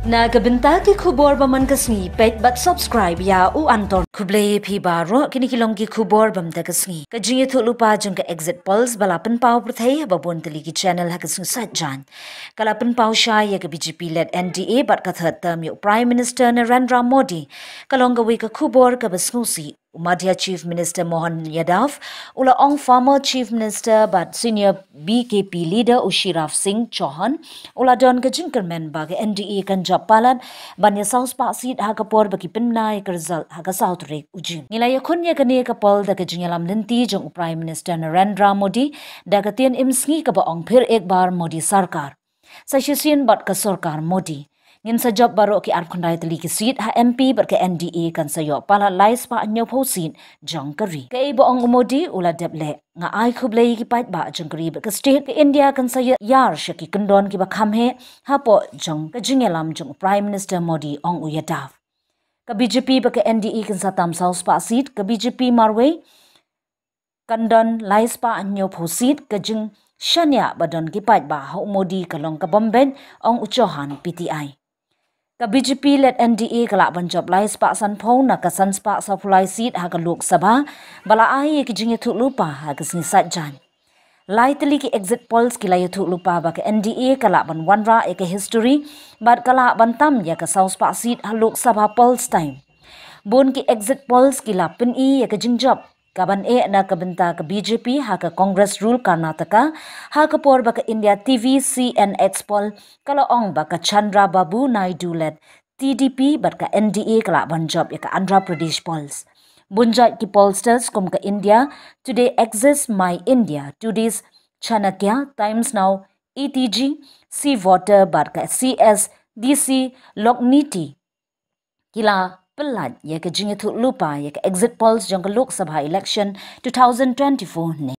Na kabinta ki khubor baman kasngi pet but subscribe ya u anton kublay phi baro kini kilong ki khubor bam da kasngi ka jinge thulupa jung ka exit polls balapan paw prthai babon tali ki channel ha kasung sajjan kalapan paw sha ya ka BJP led NDA but ka third term yo Prime Minister Narendra Modi kalong ka we ka khubor ka basngusi Madhya Chief Minister Mohan Yadav, ula ong former Chief Minister but senior BJP leader Ushiraf Singh Chauhan, ula don ka jinkerman bag NDA kan japalan banya South Park seat ha kapor baki pinai ka result ha ka South Rek ujin. Nila yakun ya kani ka pol da ka jingalam linti jong Prime Minister Narendra Modi da ka tien imsngi ka ba ong phir ek bar Modi sarkar. Sa shisin bat ka sarkar Modi. Ngin sa job baro ki arp khandai tali ki seat ha MP ber ke NDA kan sayo pala lais pa anyo pho seat jangkari ke ibo ong Modi ula deble nga ai khublei ki pait ba jangkari ber ke state ke India kan sayo yar shaki kandon ki ba kham he ha po jang ka jingelam jong Prime Minister Modi ong uyadav ka BJP ber ke NDA kan sa tam South pa seat ka BJP marwe kandon lais pa anyo pho seat ka jing shanya badon ki pait ba ha Modi kalong ka bomben ong uchohan PTI ka BJP led NDA kala banjob lai spa san phone na ka san spa sa fulai seat ha ka Lok Sabha bala ai ki jinge thu lupa ha ka sni sajjan lai tali ki exit polls ki lai thu lupa ba ka NDA kala ban wanra ek history bat kala ban tam ya ka South Spa seat ha Lok Sabha polls time bon ki exit polls ki la pin I ya ka jinjob kaban e na kabenta ka BJP ha ka Congress rule Karnataka ha ka por ba ka India TV CNX poll kala ong ba ka Chandra Babu Naidu led TDP bat ka NDA kala banjob ya ka Andhra Pradesh polls bunjat ki pollsters kum ka India Today Exists My India Today's Chanakya Times Now ETG C Voter bat ka CSDC Lokniti kila pelat ya ke jinge thu lupa ya ke exit polls jong ke Lok Sabha election 2024 ne